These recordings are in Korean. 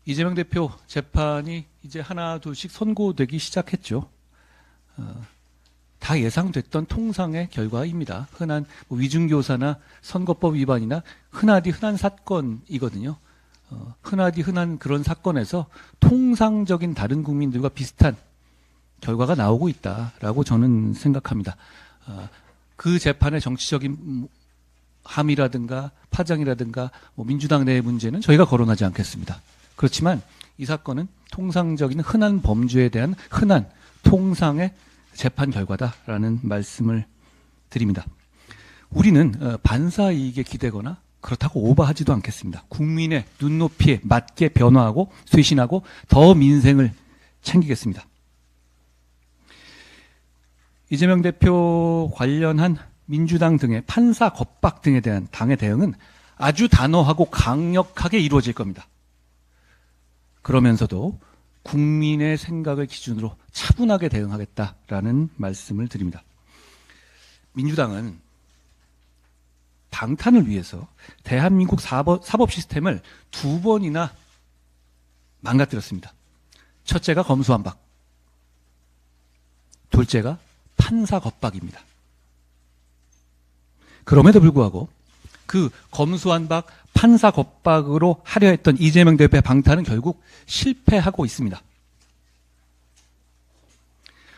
이재명 대표 재판이 이제 하나 둘씩 선고되기 시작했죠. 다 예상됐던 통상의 결과입니다. 흔한 위중교사나 선거법 위반이나 흔하디 흔한 사건이거든요. 흔하디 흔한 그런 사건에서 통상적인 다른 국민들과 비슷한 결과가 나오고 있다라고 저는 생각합니다. 그 재판의 정치적인 함이라든가 파장이라든가 민주당 내의 문제는 저희가 거론하지 않겠습니다. 그렇지만 이 사건은 통상적인 흔한 범죄에 대한 흔한 통상의 재판 결과다라는 말씀을 드립니다. 우리는 반사 이익에 기대거나 그렇다고 오버하지도 않겠습니다. 국민의 눈높이에 맞게 변화하고 쇄신하고 더 민생을 챙기겠습니다. 이재명 대표 관련한 민주당 등의 판사 겁박 등에 대한 당의 대응은 아주 단호하고 강력하게 이루어질 겁니다. 그러면서도 국민의 생각을 기준으로 차분하게 대응하겠다라는 말씀을 드립니다. 민주당은 방탄을 위해서 대한민국 사법 시스템을 2번이나 망가뜨렸습니다. 첫째가 검수완박, 둘째가 판사 겁박입니다. 그럼에도 불구하고 그 검수완박, 판사 겁박으로 하려 했던 이재명 대표의 방탄은 결국 실패하고 있습니다.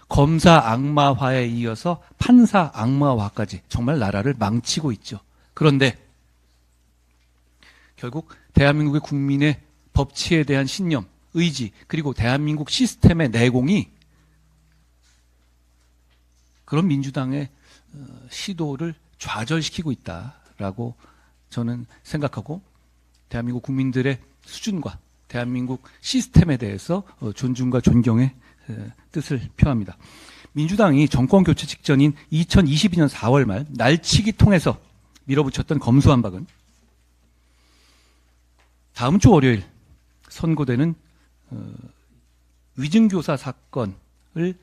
검사 악마화에 이어서 판사 악마화까지 정말 나라를 망치고 있죠. 그런데 결국 대한민국의 국민의 법치에 대한 신념, 의지, 그리고 대한민국 시스템의 내공이 그런 민주당의 시도를 좌절시키고 있다라고 저는 생각하고 대한민국 국민들의 수준과 대한민국 시스템에 대해서 존중과 존경의 뜻을 표합니다. 민주당이 정권 교체 직전인 2022년 4월 말 날치기 통해서 밀어붙였던 검수완박은 다음 주 월요일 선고되는 위증교사 사건을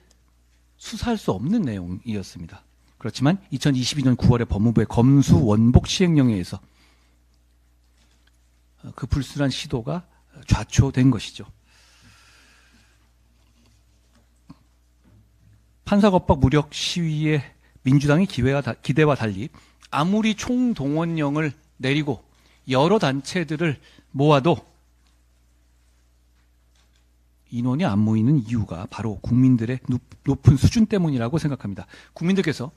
수사할 수 없는 내용이었습니다. 그렇지만 2022년 9월에 법무부의 검수 원복 시행령에 의해서 그 불순한 시도가 좌초된 것이죠. 판사 겁박 무력 시위에 민주당의 기대와 달리 아무리 총동원령을 내리고 여러 단체들을 모아도 인원이 안 모이는 이유가 바로 국민들의 높은 수준 때문이라고 생각합니다. 국민들께서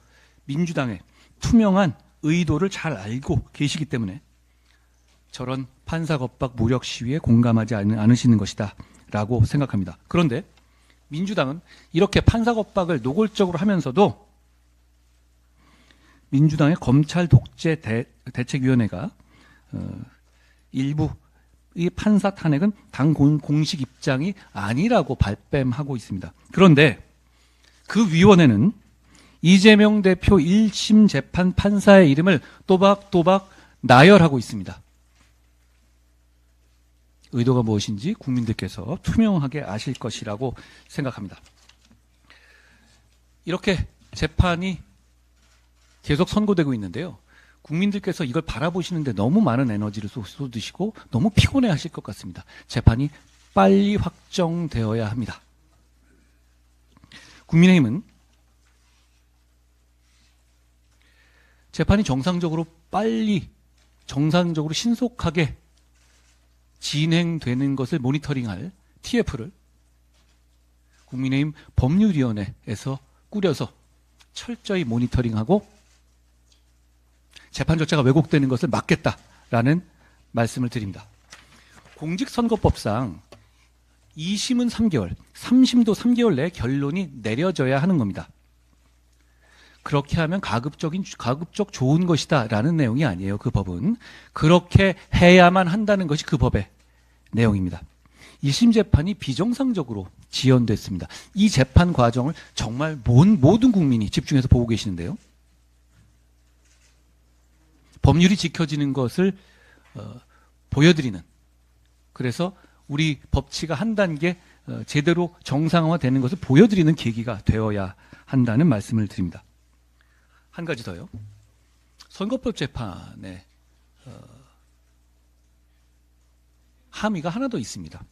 민주당의 투명한 의도를 잘 알고 계시기 때문에 저런 판사 겁박 무력 시위에 공감하지 않으시는 것이다 라고 생각합니다. 그런데 민주당은 이렇게 판사 겁박을 노골적으로 하면서도 민주당의 검찰 독재 대책위원회가 일부 이 판사 탄핵은 당 공식 입장이 아니라고 발뺌하고 있습니다. 그런데 그 위원회는 이재명 대표 1심 재판 판사의 이름을 또박또박 나열하고 있습니다. 의도가 무엇인지 국민들께서 투명하게 아실 것이라고 생각합니다. 이렇게 재판이 계속 선고되고 있는데요. 국민들께서 이걸 바라보시는데 너무 많은 에너지를 쏟으시고 너무 피곤해 하실 것 같습니다. 재판이 빨리 확정되어야 합니다. 국민의힘은 재판이 정상적으로 빨리, 정상적으로 신속하게 진행되는 것을 모니터링할 TF를 국민의힘 법률위원회에서 꾸려서 철저히 모니터링하고 재판 절차가 왜곡되는 것을 막겠다라는 말씀을 드립니다. 공직선거법상 2심은 3개월, 3심도 3개월 내에 결론이 내려져야 하는 겁니다. 그렇게 하면 가급적 좋은 것이다 라는 내용이 아니에요. 그 법은. 그렇게 해야만 한다는 것이 그 법의 내용입니다. 1심 재판이 비정상적으로 지연됐습니다. 이 재판 과정을 정말 모든 국민이 집중해서 보고 계시는데요. 법률이 지켜지는 것을 보여드리는, 그래서 우리 법치가 한 단계 제대로 정상화되는 것을 보여드리는 계기가 되어야 한다는 말씀을 드립니다. 한 가지 더요. 선거법 재판에 함의가 하나 더 있습니다.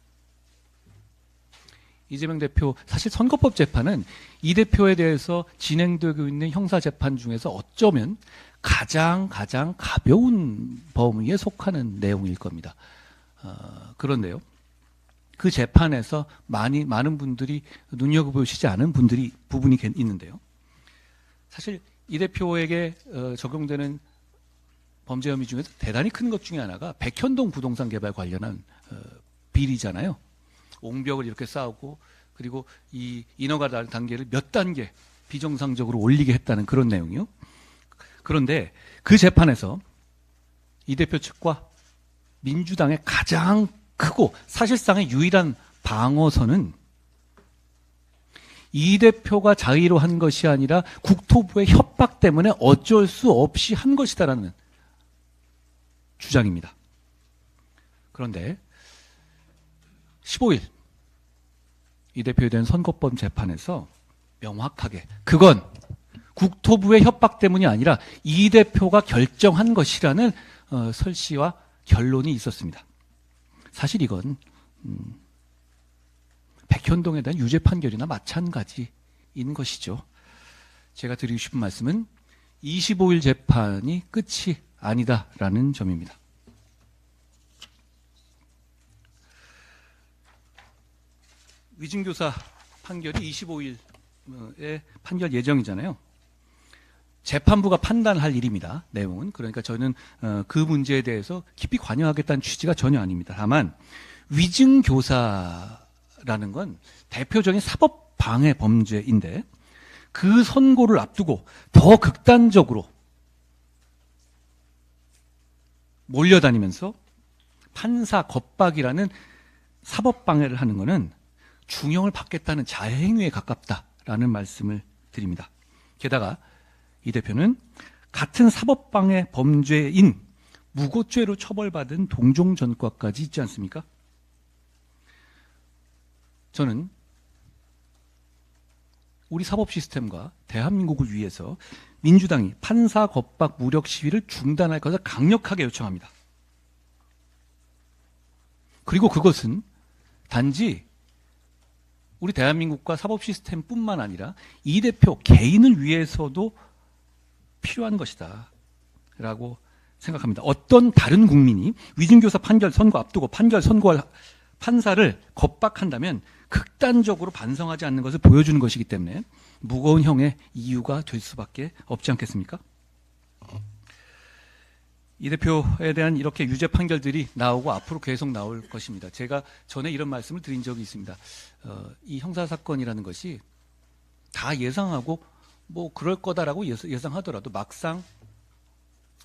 이재명 대표, 사실 선거법 재판은 이 대표에 대해서 진행되고 있는 형사재판 중에서 어쩌면 가장 가벼운 범위에 속하는 내용일 겁니다. 그런데요, 그 재판에서 많은 분들이 눈여겨보시지 않은 부분이 있는데요. 사실 이 대표에게 적용되는 범죄 혐의 중에서 대단히 큰 것 중에 하나가 백현동 부동산 개발 관련한 비리잖아요. 옹벽을 이렇게 쌓고 그리고 이 인허가 단계를 몇 단계 비정상적으로 올리게 했다는 그런 내용이요. 그런데 그 재판에서 이 대표 측과 민주당의 가장 크고 사실상의 유일한 방어선은 이 대표가 자의로 한 것이 아니라 국토부의 협박 때문에 어쩔 수 없이 한 것이다라는 주장입니다. 그런데 15일 이 대표에 대한 선거법 재판에서 명확하게 그건 국토부의 협박 때문이 아니라 이 대표가 결정한 것이라는 설시와 결론이 있었습니다. 사실 이건 백현동에 대한 유죄 판결이나 마찬가지인 것이죠. 제가 드리고 싶은 말씀은 25일 재판이 끝이 아니다라는 점입니다. 위증교사 판결이 25일에 판결 예정이잖아요. 재판부가 판단할 일입니다. 내용은. 그러니까 저는 그 문제에 대해서 깊이 관여하겠다는 취지가 전혀 아닙니다. 다만 위증교사라는 건 대표적인 사법방해 범죄인데 그 선고를 앞두고 더 극단적으로 몰려다니면서 판사 겁박이라는 사법방해를 하는 것은 중형을 받겠다는 자해행위에 가깝다라는 말씀을 드립니다. 게다가 이 대표는 같은 사법방해 범죄인 무고죄로 처벌받은 동종 전과까지 있지 않습니까? 저는 우리 사법 시스템과 대한민국을 위해서 민주당이 판사 겁박 무력 시위를 중단할 것을 강력하게 요청합니다. 그리고 그것은 단지 우리 대한민국과 사법 시스템뿐만 아니라 이 대표 개인을 위해서도 필요한 것이다 라고 생각합니다. 어떤 다른 국민이 위증교사 판결 선고 앞두고 판결 선고할 판사를 겁박한다면 극단적으로 반성하지 않는 것을 보여주는 것이기 때문에 무거운 형의 이유가 될 수밖에 없지 않겠습니까? 이 대표에 대한 이렇게 유죄 판결들이 나오고 앞으로 계속 나올 것입니다. 제가 전에 이런 말씀을 드린 적이 있습니다. 이 형사사건이라는 것이 다 예상하고 뭐 그럴 거다라고 예상하더라도 막상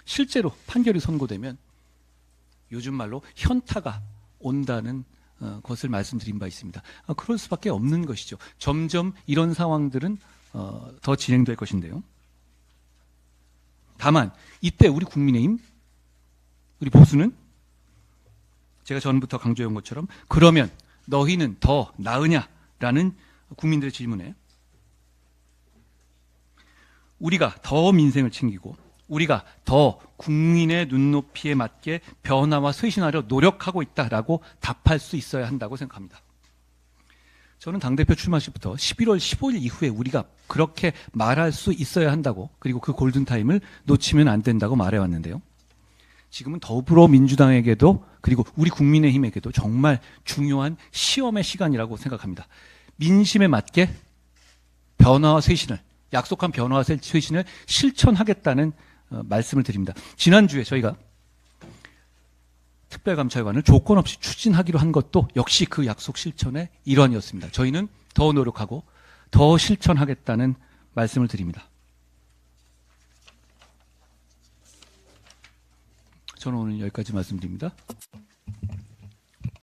실제로 판결이 선고되면 요즘 말로 현타가 온다는 것을 말씀드린 바 있습니다. 그럴 수밖에 없는 것이죠. 점점 이런 상황들은 더 진행될 것인데요. 다만 이때 우리 국민의힘, 우리 보수는 제가 전부터 강조해온 것처럼 그러면 너희는 더 나으냐라는 국민들의 질문에 우리가 더 민생을 챙기고 우리가 더 국민의 눈높이에 맞게 변화와 쇄신하려 노력하고 있다라고 답할 수 있어야 한다고 생각합니다. 저는 당대표 출마 시부터 11월 15일 이후에 우리가 그렇게 말할 수 있어야 한다고, 그리고 그 골든타임을 놓치면 안 된다고 말해왔는데요. 지금은 더불어민주당에게도 그리고 우리 국민의힘에게도 정말 중요한 시험의 시간이라고 생각합니다. 민심에 맞게 변화와 쇄신을, 약속한 변화와 쇄신을 실천하겠다는 말씀을 드립니다. 지난주에 저희가 특별감찰관을 조건 없이 추진하기로 한 것도 역시 그 약속 실천의 일환이었습니다. 저희는 더 노력하고 더 실천하겠다는 말씀을 드립니다. 저는 오늘 여기까지 말씀드립니다.